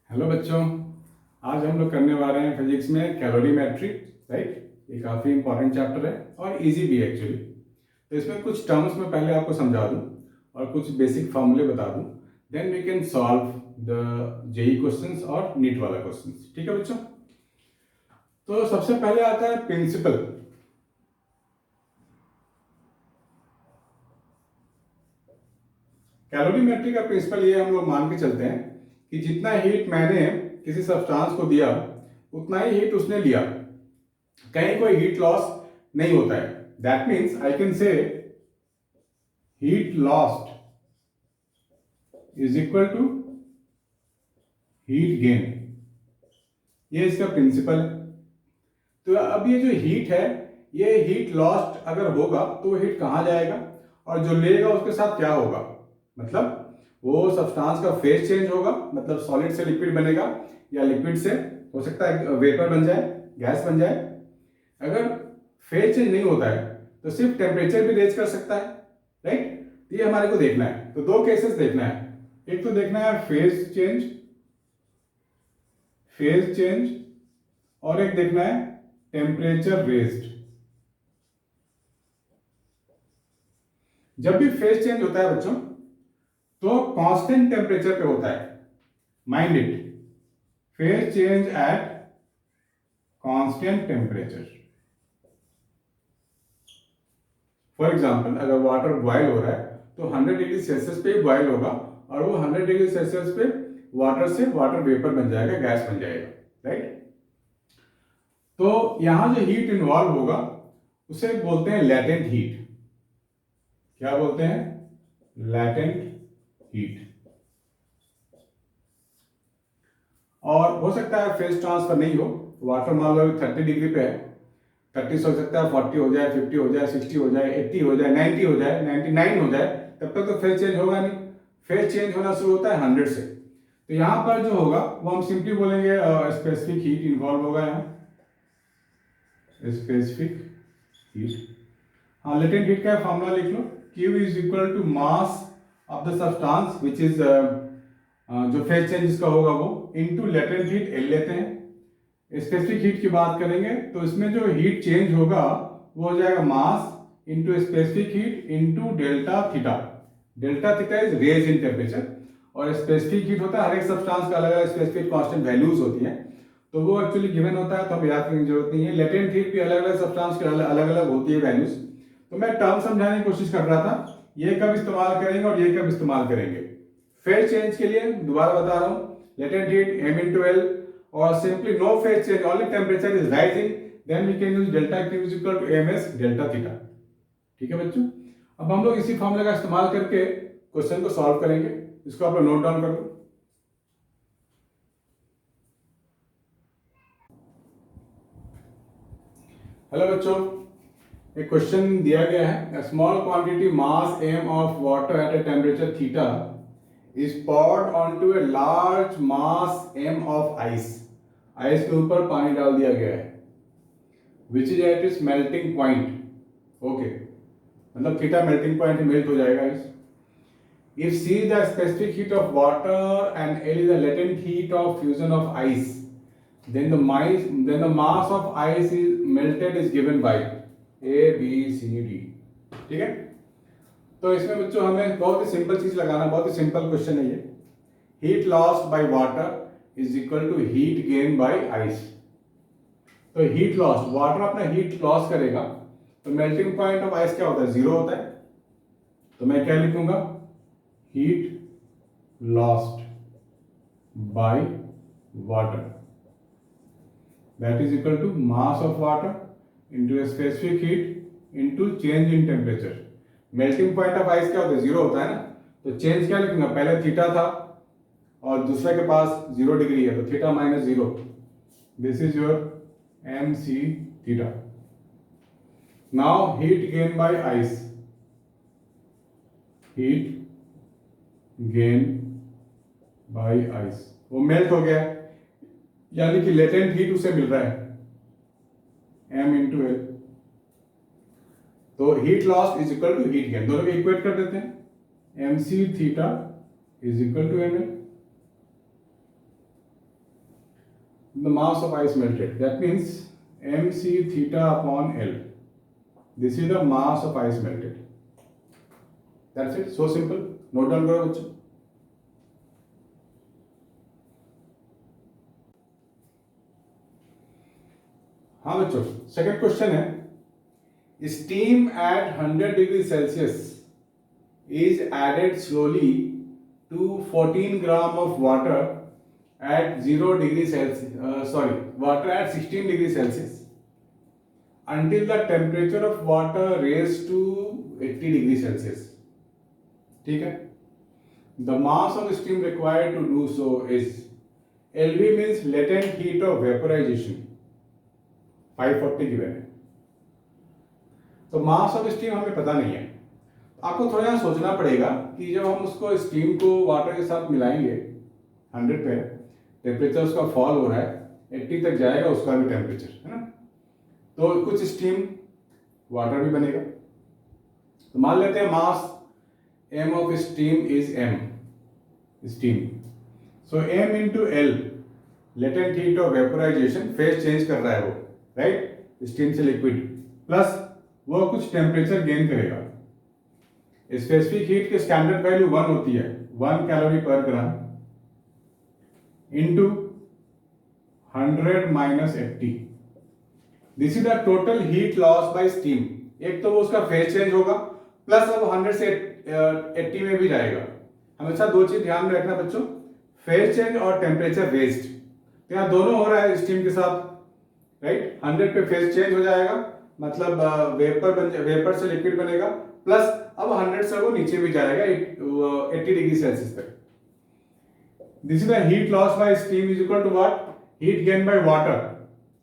Hello बच्चों, आज हम लोग करने वाले हैं फिजिक्स में कैलोरीमेट्री। राइट, ये काफ़ी इंपॉर्टेंट चैप्टर है और इजी भी है एक्चुअली। तो इसमें कुछ टर्म्स में पहले आपको समझा दूं और कुछ बेसिक फॉर्मूले बता दूं, then we can solve the JEE questions और नीट वाला क्वेश्चंस। ठीक है बच्चों, तो सबसे पहले आता है प्रिंसिपल। कैलोरीमेट्री का प्रिंसिपल ये हम लोग मान के चलते हैं कि जितना हीट मैंने किसी सब्सटेंस को दिया उतना ही हीट उसने लिया, कहीं कोई हीट लॉस नहीं होता है। That means I can say heat lost is equal to heat gain. ये इसका प्रिंसिपल है। तो अब ये जो हीट है, ये हीट लॉस्ट अगर होगा तो हीट कहाँ जाएगा और जो लेगा उसके साथ क्या होगा, मतलब वो सब्सटेंस का फेज चेंज होगा, मतलब सॉलिड से लिक्विड बनेगा या लिक्विड से हो सकता है वेपर बन जाए, गैस बन जाए। अगर फेज चेंज नहीं होता है तो सिर्फ टेम्परेचर भी रेज कर सकता है। राइट, ये हमारे को देखना है। तो दो केसेस देखना है, एक तो देखना है फेज चेंज और एक देखना है टेम्परेचर रेज्ड। जब भी फेज चेंज होता है बच्चों तो कांस्टेंट टेम्परेचर पे होता है। Mind it, phase change at constant temperature. For example, अगर वाटर बॉयल हो रहा है तो 100 डिग्री सेल्सियस पे बॉयल होगा और वो 100 डिग्री सेल्सियस पे वाटर से वाटर वेपर बन जाएगा, गैस बन जाएगा। राइट, तो यहां जो हीट इन्वॉल्व होगा उसे बोलते हैं लैटेंट हीट। क्या बोलते हैं? Latent heat. और हो सकता है फेज ट्रांसफर नहीं हो, वाटर मान लो 30 डिग्री पे है, 30 हो सकता है 40 हो जाए, 50 हो जाए, 60 हो जाए, 80 हो जाए, 90 हो जाए, 99 हो जाए, तब तक तो फेज चेंज होगा नहीं। फेज चेंज होना शुरू होता है 100 से। तो यहां पर जो होगा वो हम सिंपली बोलेंगे स्पेसिफिक हीट इन्वॉल्व होगा यहाँ, स्पेसिफिक हीट। हाँ, लेटेंट हीट का फॉर्मूला लिख लो, Q is equal to mass of the substance which is जो फेज चेंज इसका होगा वो इनटू लेटेंट हीट L लेते हैं। स्पेसिफिक हीट की बात करेंगे तो इसमें जो हीट चेंज होगा वो हो जाएगा mass into specific heat into delta theta. Delta theta is raise in temperature और स्पेसिफिक हीट होता है हर एक सब्सटेंस का अलग अलग स्पेसिफिक कांस्टेंट वैल्यूज होती हैं, तो वो एक्चुअली गिवन होता है, तो हमें याद करने की जरूरत नहीं है। लेटेंट हीट भी अलग अलग सब्सटेंस के अलग अलग होती है वैल्यूज। तो मैं टर्म समझाने की कोशिश कर रहा था, ये कब इस्तेमाल करेंगे और ये कब इस्तेमाल करेंगे। फेज चेंज के लिए दोबारा बता रहा हूं, latent heat m into L और simply no phase change, only temperature is rising, then we can use delta Q is equal to ms delta theta. ठीक है बच्चों, अब हम लोग इसी फॉर्मूले का इस्तेमाल करके क्वेश्चन को सॉल्व करेंगे। इसको आप लोग नोट डाउन कर लो। हेलो बच्चों, एक क्वेश्चन दिया गया है, small quantity mass m of water at a temperature theta is poured onto a large mass m of ice। Ice के ऊपर पानी डाल दिया गया है, which is at its melting point। Okay, मतलब थीटा मेल्टिंग पॉइंट मेल्ट हो जाएगा ice. If C is the specific heat of water and L is the latent heat of fusion of ice, then the mass of ice is melted is given by A, B, C, D। ठीक है, तो इसमें बच्चों हमें बहुत ही simple चीज लगाना, बहुत ही सिंपल क्वेश्चन है ये। Heat lost by water is equal to heat gain by ice. तो हीट लॉस्ट, वाटर अपना हीट लॉस करेगा तो मेल्टिंग पॉइंट ऑफ आइस क्या होता है? 0 होता है। तो मैं क्या लिखूंगा? Heat lost by water that is equal to mass of water into specific heat into change in temperature. Melting point of ice क्या होता है? 0 होता है ना, तो चेंज क्या लिखूंगा? पहले थीटा था और दूसरे के पास 0 डिग्री है तो theta minus 0, this is your mc theta. Now heat gain by ice, heat gain by ice, वो मेल्ट हो गया यानी कि लेटेंट हीट उसे मिल रहा है m इंटू एल। तो heat loss is equal to heat gain, दोनों को इक्वेट कर देते हैं। mc theta is equal to ml। the mass of ice melted. That means mc theta upon L. This is the mass of ice melted. That's it. So simple. Note down करो बच्चों. हाँ बच्चों, second question है, steam at 100 degree Celsius is added slowly to 14 gram of water at 0 degree Celsius, water at 16 degree Celsius until the temperature of water raised to 80 degree Celsius. ठीक है? The mass of steam required to do so is, LV means latent heat of vaporization, 540 given है. तो mass of steam हमें पता नहीं है. आपको थोड़ा यहाँ सोचना पड़ेगा कि जब हम उसको स्टीम को वाटर के साथ मिलाएंगे 100 पे, टेम्परेचर उसका फॉल हो रहा है, 80 तक जाएगा उसका भी टेम्परेचर, है ना. तो कुछ स्टीम वाटर भी बनेगा. तो मान लेते हैं मास m of steam is m, steam. So m into L, latent heat of vaporisation, phase change कर रहा है वो, राइट, स्टीम से लिक्विड, प्लस वो कुछ टेम्परेचर गेन करेगा. स्पेसिफिक हीट की स्टैंडर्ड वैल्यू 1 होती है, 1 कैलोरी पर gram into 100 minus 80. This is the total heat loss by steam. एक तो वो उसका फेज चेंज होगा, प्लस अब 100 से 80 में भी जाएगा. हमेशा दो चीज ध्यान में रखना बच्चों, फेज चेंज और टेम्परेचर रेज्ड. तो यहाँ दोनों हो रहा है स्टीम के साथ, राइट. 100 पे फेज चेंज हो जाएगा, मतलब वेपर से लिक्विड बनेगा, प्लस अब 100 से वो नीचे भी जाएगा 80 डिग्री सेल्सियस तक. This is the heat loss by steam is equal to what, heat gain by water.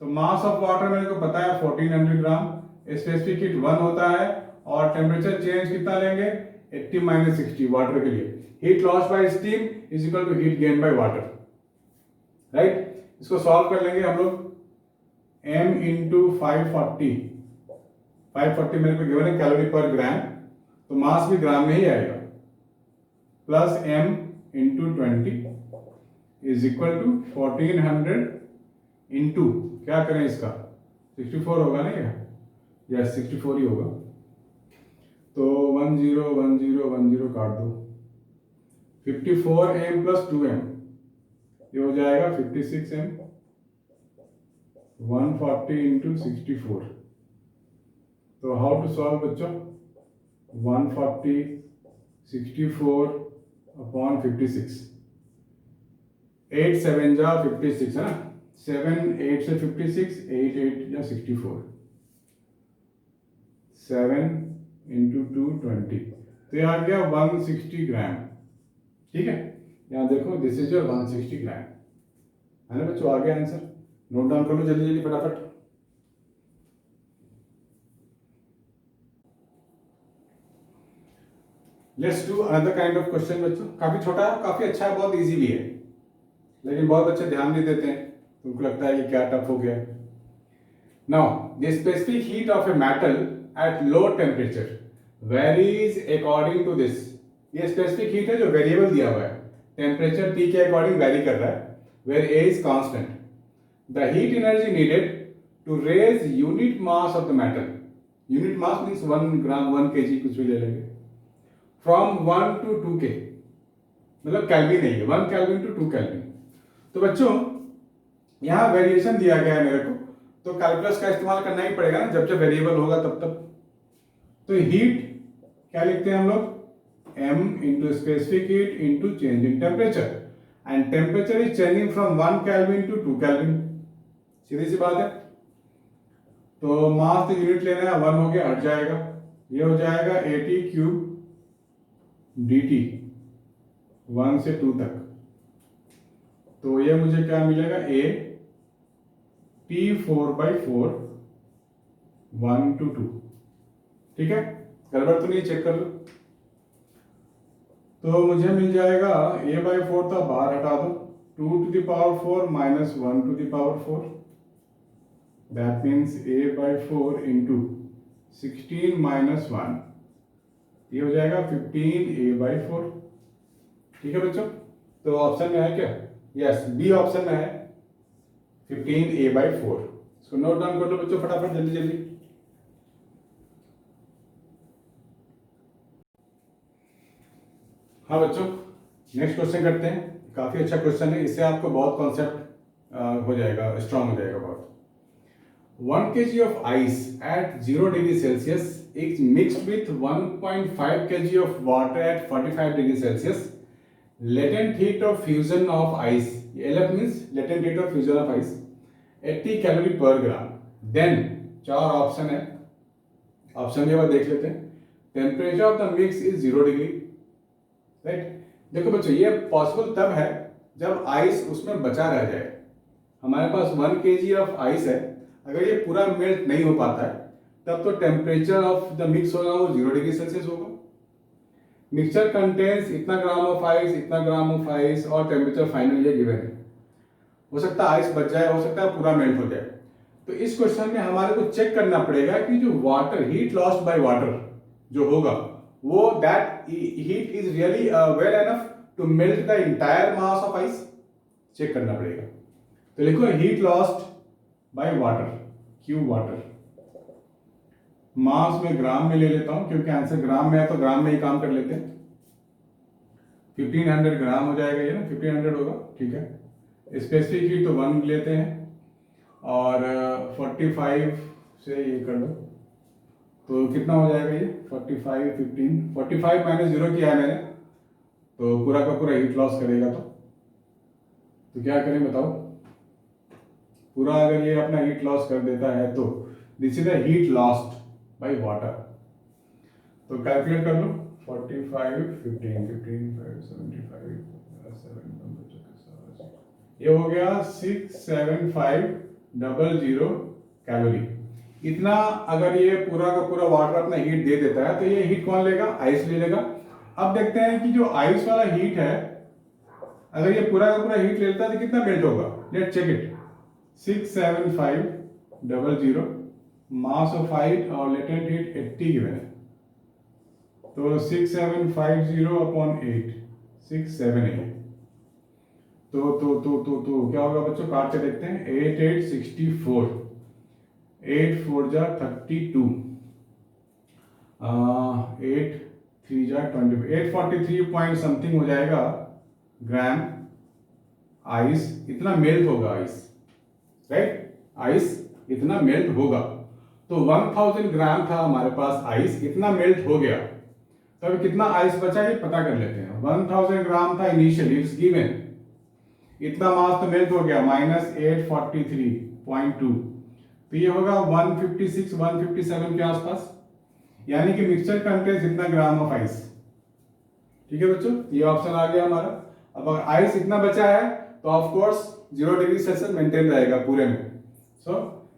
तो मास ऑफ वाटर मेरे को पता है 1400 ग्राम, स्पेसिफिक हीट 1 होता है, और टेम्परेचर चेंज कितना लेंगे, 80 माइनस 60 वाटर के लिए. Heat loss by steam is equal to heat gain by water, right. इसको सॉल्व कर लेंगे हम लोग. m इंटू 540 मेरे को गिवन है कैलोरी पर ग्राम, तो मास भी ग्राम में ही आएगा, plus m into 20 is equal to 1400 into, क्या करें इसका, 64 होगा ना, यस 64 ही होगा. तो 10 काट दो, 54m प्लस 2m, ये हो जाएगा 56m. 140 इंटू 64. तो हाउ टू सॉल्व बच्चों, 140 64 अपॉन 56, 8 7 जा 56 है ना, 7 8 से 56, 8 8 जा 64, 7 इंटू 2 20. तो ये आ गया 160 ग्राम. ठीक है, यहाँ देखो दिस इज योर 160 ग्राम, है ना बच्चों. आ गया आंसर. नोट डाउन कर लो जल्दी जल्दी फटाफट. Let's do another kind of question बच्चों. काफी छोटा है, काफी अच्छा है, बहुत इजी भी है, लेकिन बहुत बच्चे ध्यान नहीं देते हैं, उनको लगता है कि क्या टफ हो गया. Now the specific heat of a metal at low temperature varies according to this. ये स्पेसिफिक हीट है जो वेरिएबल दिया हुआ है, टेम्परेचर टी के अकॉर्डिंग वेरी कर रहा है, where a is constant. The heat energy needed to raise unit mass of the metal. Unit mass means 1 gram, 1 kg, कुछ भी ले लेंगे, from 1 to 2 K, मतलब केल्विन नहीं है, 1 केल्विन to 2 केल्विन. तो बच्चों यहाँ वेरिएशन दिया गया है मेरे को, तो कैलकुलस का इस्तेमाल करना ही पड़ेगा ना, जब जब वेरिएबल होगा तब तब. तो हीट क्या लिखते हैं हम लोग, m into specific heat into change in temperature, and temperature is changing from 1 kelvin to 2 kelvin. सीधी सी बात है. तो मास तो यूनिट लेना है, 1 हो गया, हट जाएगा, ये हो जाएगा 80 क्यूब dt 1 से 2 तक. तो ये मुझे क्या मिलेगा, a T4/4 1 to 2. ठीक है, गड़बड़ तो नहीं, चेक कर लो. तो मुझे मिल जाएगा a/4 था, बाहर हटा दो, 2 to the power 4 minus 1 to the power 4. That means a/4 into 16 minus 1, ये हो जाएगा 15a/4. ठीक है बच्चों. तो ऑप्शन में है क्या, यस बी ऑप्शन में है. 15a/4। इसको नोट डाउन कर लो बच्चों फटाफट, जल्दी जल्दी। हाँ बच्चों, नेक्स्ट क्वेश्चन करते हैं। काफी अच्छा क्वेश्चन है, इससे आपको बहुत कॉन्सेप्ट हो जाएगा, स्ट्रांग हो जाएगा बहुत। 1 kg of ice at 0 degree Celsius is mixed with 1.5 kg of water at 45 degree Celsius. Latent heat of fusion of ice, LF means latent heat of fusion of ice, 80 calorie per gram. Then 4 option है, option के बाद देख लेते हैं। Temperature of the mix is 0 degree, right. देखो बच्चों, ये possible तब है जब आइस उसमें बचा रह जाए। हमारे पास 1 kg ऑफ आइस है, अगर ये पूरा मेल्ट नहीं हो पाता है तब तो टेम्परेचर ऑफ द मिक्स होगा वो 0 डिग्री सेल्सियस होगा। मिक्सचर कंटेन्स इतना ग्राम ऑफ आइस, इतना ग्राम ऑफ आइस, और टेम्परेचर फाइनल ये गिवन है। हो सकता है आइस बच जाए, हो सकता है पूरा मेल्ट हो जाए। तो इस क्वेश्चन में हमारे को चेक करना पड़ेगा कि जो water, heat lost by water जो होगा, वो that heat is really well enough to melt the entire mass of ice. Check करना पड़ेगा। तो लिखो heat lost by water, Q water. Mass में ग्राम में ले लेता हूं क्योंकि आंसर ग्राम में है, तो ग्राम में ही काम कर लेते हैं। 1500 ग्राम हो जाएगा ये ना, 1500 होगा, ठीक है। स्पेसिफिक हीट तो 1 लेते हैं, और 45 से ये कर लो तो कितना हो जाएगा ये 45 15 45 माइनस 0 किया है मैंने, तो पूरा का पूरा हीट लॉस करेगा। तो क्या करें बताओ, पूरा अगर ये अपना हीट लॉस कर देता है तो this is the heat lost by water. तो कैलकुलेट कर लो, 45 15 15 5 75 7 ये हो गया 67500 कैलोरी। इतना अगर ये पूरा का पूरा वाटर अपना हीट दे देता है तो ये हीट कौन लेगा, आइस ले लेगा। अब देखते हैं कि जो आइस वाला हीट है, अगर ये पूरा का पूरा हीट ले लेता है तो कितना मेल्ट होगा। Let's check it. 67500 mass of ice और लेटेंट हीट 80 गिवन है, तो 6750 अपॉन 8 678। तो क्या होगा बच्चों, काट के देखते हैं। 8 8 64, 8 4 जा 32, 8 3 जा 20, 843 पॉइंट समथिंग हो जाएगा ग्राम आइस। इतना मेल्ट होगा आइस, राइट, आइस इतना मेल्ट होगा। तो 1000 ग्राम था हमारे पास आइस, इतना मेल्ट हो गया, तो अभी कितना आइस बचा ये पता कर लेते हैं। 1000 ग्राम था इनिशियली, इट्स गिवन, इतना मास तो मेल्ट हो गया, माइनस 843.2, तो ये होगा 156 157 के आसपास, यानी कि मिक्सचर कंटेन्स इतना ग्राम ऑफ आइस। ठीक है बच्चों, ये ऑप्शन आ गया हमारा। अब अगर आइस इतना बचा है तो of course 0 degree Celsius maintain रहेगा पूरे में।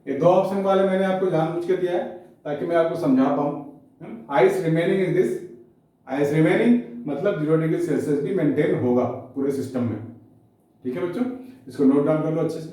ये 2 ऑप्शन वाले मैंने आपको जानबूझ के दिया है ताकि मैं आपको समझा पाऊं। Ice remaining is this, ice remaining मतलब 0 डिग्री सेल्सियस भी मेंटेन होगा पूरे सिस्टम में। ठीक है बच्चों, इसको नोट डाउन कर लो अच्छे से।